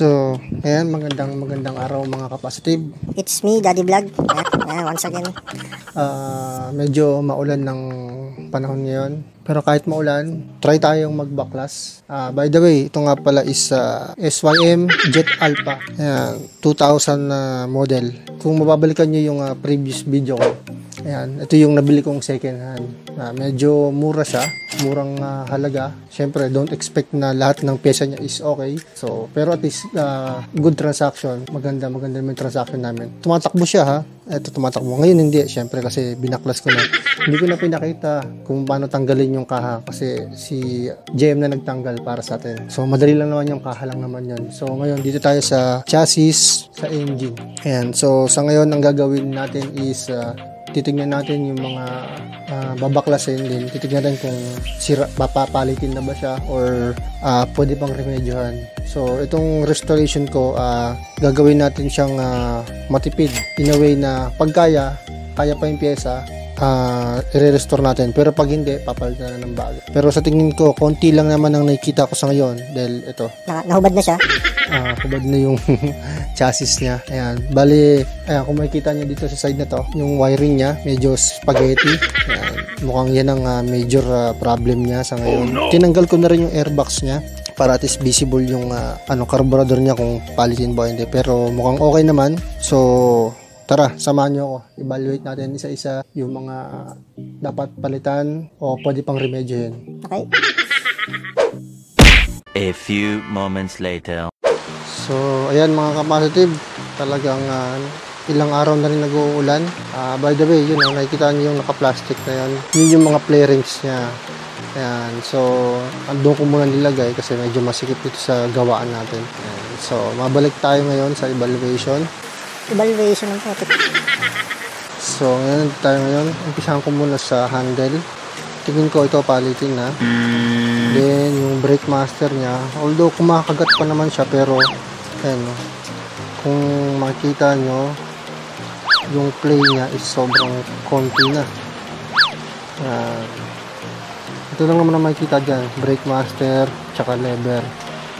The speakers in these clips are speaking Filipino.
So, ayan, magandang araw mga kapositive. It's me, Daddy Vlog. Once again. Medyo maulan ng panahon ngayon. Pero kahit maulan, try tayong magbaklas. By the way, ito nga pala is SYM Jet Alpha. Ayan, 2000 model. Kung mababalikan nyo yung previous video ko, ayan, ito yung nabili kong second hand. Medyo mura siya, murang halaga. Siyempre, don't expect na lahat ng pyesa niya is okay. So, pero at least good transaction. Maganda naman yung transaction namin. Tumatakbo siya ha. Ito tumatakbo. Ngayon hindi, siyempre kasi binaklas ko na. Hindi ko na pinakita kung paano tanggalin yung kaha kasi si JM na nagtanggal para sa atin. So, madali lang naman yung kaha lang naman yun. So, ngayon dito tayo sa chassis, sa engine. Ayan. So, sa ngayon ang gagawin natin is titignan natin yung mga babaklasin din. Titignan natin kung papapalitin na ba siya or pwede pang remedyohan. So, itong restoration ko, gagawin natin siyang matipid. In a way na pag kaya pa yung pyesa, i-restore natin. Pero pag hindi, papalitan na ng bago. Pero sa tingin ko, konti lang naman ang nakikita ko sa ngayon. Dahil ito. Nahubad na siya? Hubad na yung chassis niya. Ayan. Bali, ayan, kung makikita niyo dito sa side na to, yung wiring niya, medyo spaghetti. Ayan. Mukhang yan ang major problem niya sa ngayon. Tinanggal ko na rin yung airbox niya para at least visible yung carburetor niya kung palitin ba hindi. Pero mukhang okay naman. So, tara, samahan nyo ako. Evaluate natin isa-isa yung mga dapat palitan o pwede pang remedyohin. Okay. A few moments later. So, ayan mga ka-positive, talagang ilang araw na rin nag-uulan. By the way, yun, nakikita nyo yung naka-plastic na yun. Yun yung mga play rings niya. Ayan, so, doon ko muna nilagay kasi medyo masikip dito sa gawaan natin. Ayan, so, mabalik tayo ngayon sa evaluation. Evaluation ng topic. So, ngayon, umpisahan ko muna sa handle. Tingin ko ito palitin na. Then, yung brake master niya, although kumakagat pa naman siya, pero, ayan, kung makita nyo, yung play niya is sobrang konti na. Ito lang naman ang makikita dyan, brake master, tsaka lever.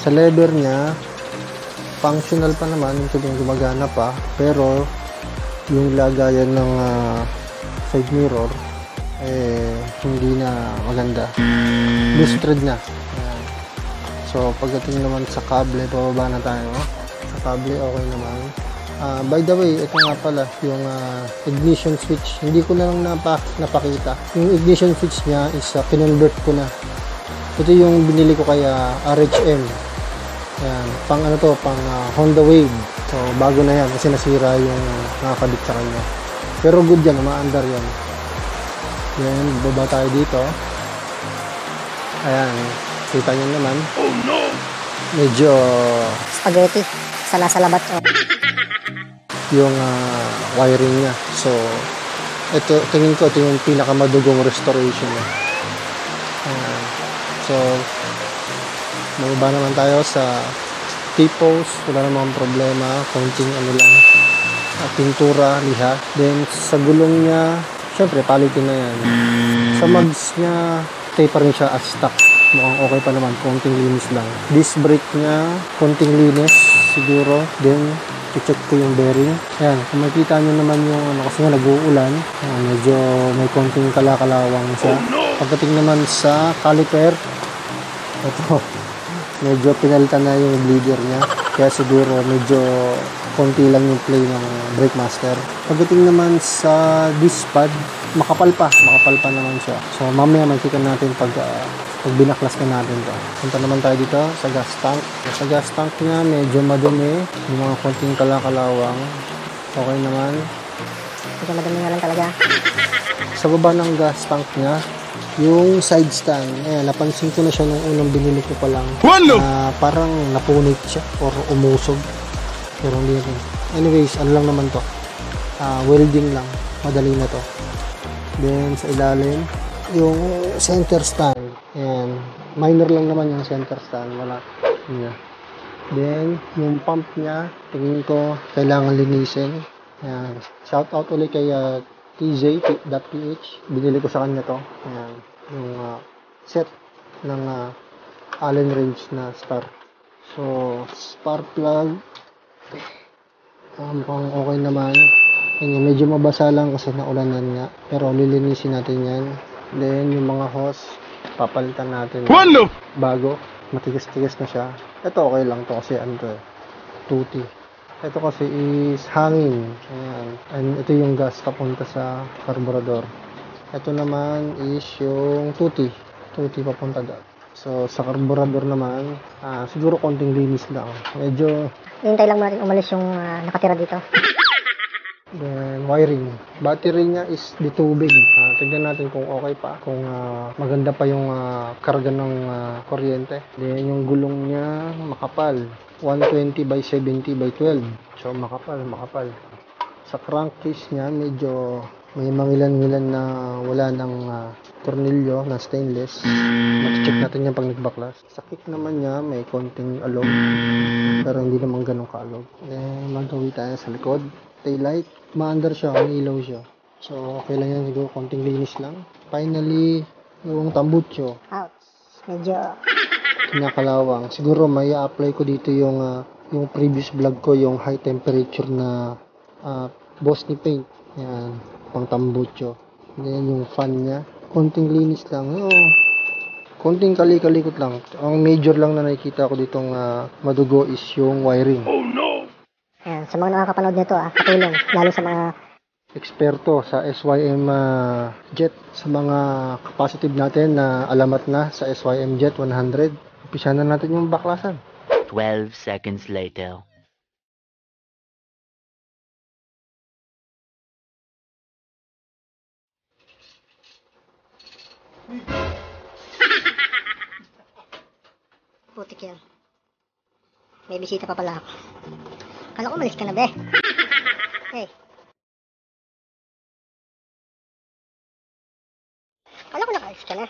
Sa lever niya, functional pa naman, ito yung gumagana pa, pero yung lagayan ng side mirror hindi na maganda. Loose thread na. Ayan. So pagdating naman sa kable, pababa na tayo. Sa kable okay naman. By the way, ito nga pala yung ignition switch, hindi ko na lang napakita. Yung ignition switch niya is kinonvert ko na. Ito yung binili ko kaya RHM. Yan, pang Honda Wave. So, bago na yan kasi nasira yung nakakabit sa kanya. Pero good yan, umaandar yan. Yan, baba tayo dito. Ayan, kita nyo naman. Oh no! Medyo Spaghetti. Salasalabat. Yung wiring niya. So, ito, tingin ko ito yung pinakamadugong restoration niya. So, mababa naman tayo sa T-post, wala namang problema, konting lang, pintura, liha. Then sa gulong niya, syempre palitin na yan. Sa mags niya, tape rin siya as stock. Mukhang okay pa naman, konting linis lang. Disc brake niya, konting linis siguro. Then i-check ko yung bearing. Ayan, kung makikita nyo naman yung kasi nga nag-uulan, medyo may konting kalakalawang siya. Pagdating naman sa caliper, ito, medyo pinalitan na yung bleeder niya. Kaya siguro medyo konti lang yung play ng brake master. Pagdating naman sa disc pad, makapal pa naman siya. So mamaya makikita natin pag binaklas na natin to. Punta naman tayo dito sa gas tank. Sa gas tank niya medyo madumi, yung mga konting kalakalawang. Okay naman. Medyo madumi nga lang talaga. Sa baba ng gas tank niya, yung side stand, napansin ko na siya nung unang binili ko pa lang. Parang napunit siya or umusog. Pero hindi natin. Anyways, ano lang naman to. Welding lang. Madali na to. Then, sa ilalim, yung center stand. Ayan. Minor lang naman yung center stand. Wala. Ayan. Then, yung pump niya, tingin ko, kailangan linisin. Ayan. Shout out ulit kay TJ.ph. Binili ko sa kanya to. Ayan. Yung set ng Allen wrench na star. So, spark plug. Mukhang okay naman. Yan, medyo mabasa lang kasi naulanan nga. Pero lilinisin natin yan. Then, yung mga hose, papalitan natin. Bago. Matigas-tigas na siya. Ito okay lang to kasi ano to eh. Tuti. Ito kasi is hangin. Ayan. And ito yung gas papunta sa carburetor. Ito naman is yung tuti. Tuti papunta doon. So, sa carburetor naman, siguro konting linis lang. Medyo Hintay lang natin umalis yung nakatira dito. then, wiring. Battery niya is di tubig. Tignan natin kung okay pa. Kung maganda pa yung karga ng kuryente. Then, yung gulong niya makapal. 120 by 70 by 12. So, makapal. Sa crankcase niya, medyo may mangilan-ngilan na wala ng tornilyo na stainless. Mati-check natin yan pag nagbaklas. Sa kick naman niya, may konting alog. Pero hindi naman ganun kaalog. Then, magawin tayo sa likod. Taillight. Maandar siya, may ilaw siya. So, okay lang yan. Siguro konting linis lang. Finally, yung tambutso. Ouch. Medyo Kinakalawang. Siguro may apply ko dito yung previous vlog ko, yung high temperature na Boss ni paint. Yan, pang tambutso. Then yung fan niya. Konting linis lang. Konting kali-kalikot lang. Ang major lang na nakikita ko ditong madugo is yung wiring. Ayan, sa mga nakakapanood nito, katulong. Lalo sa mga Eksperto sa SYM Jet, sa mga capacitive natin na alamat na sa SYM Jet 100. Umpisa na natin yung baklasan. 12 seconds later. putik yan. May bisita pa pala ako. Kala ko malis ka na, be. Hey. Kala ko nakalis ka na.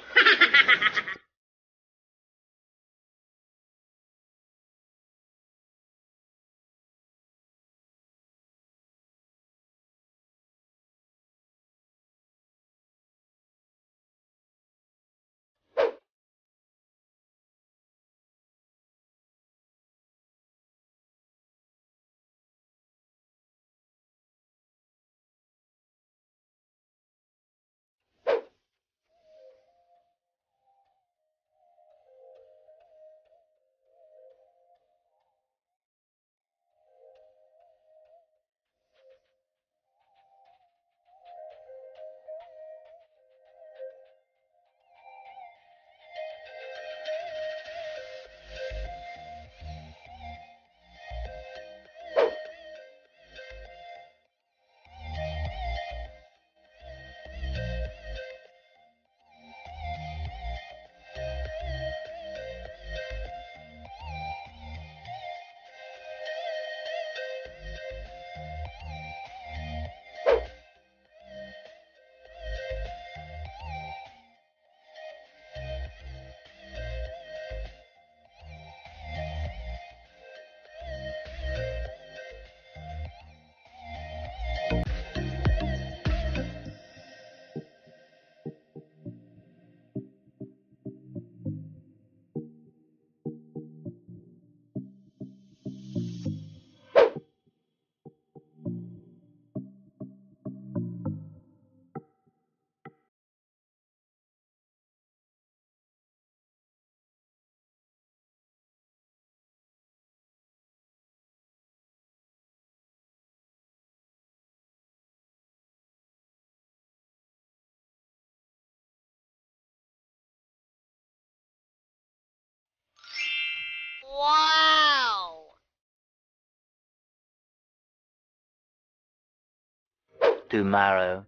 Tomorrow.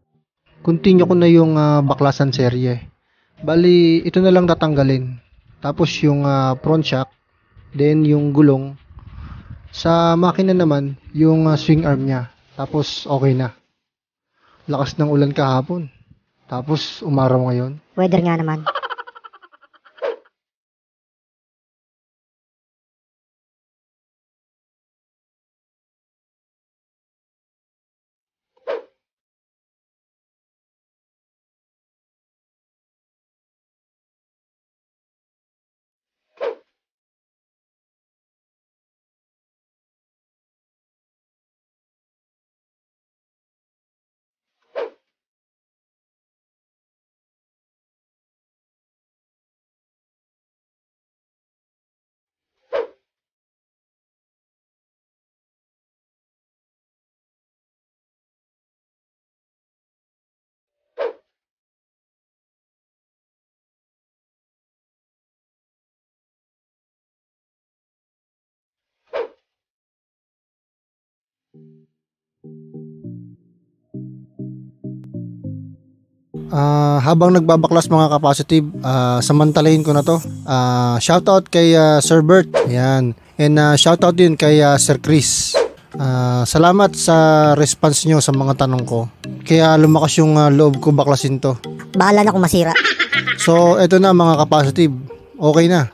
Continue ko na yung baklasan serye. Bali, ito na lang tatanggalin. Tapos yung front shock, then yung gulong. Sa makina naman, yung swing arm niya. Tapos okay na. Lakas ng ulan kahapon. Tapos umaraw ngayon. Weather nga naman. Habang nagbabaklas mga ka-positive, samantalahin ko na to. Shoutout kay Sir Bert. Ayan. And shoutout din kay Sir Chris. Salamat sa response nyo sa mga tanong ko. Kaya lumakas yung loob ko baklasin to. Bahala na kung masira. So eto na mga ka-positive. Okay na.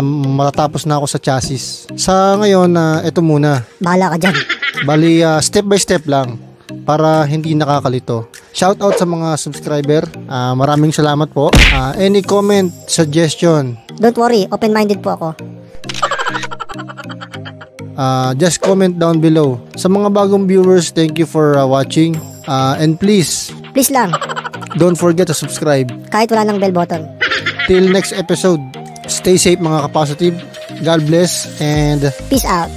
Matatapos na ako sa chassis. Sa ngayon, eto muna. Bahala ka dyan. Bali, step by step lang para hindi nakakalito. Shoutout sa mga subscriber. Maraming salamat po. Any comment, suggestion, Don't worry, open-minded po ako. just comment down below. Sa mga bagong viewers, thank you for watching. And please, Please lang, don't forget to subscribe. kahit wala ng bell button. Till next episode, stay safe mga ka-positive. God bless and Peace out.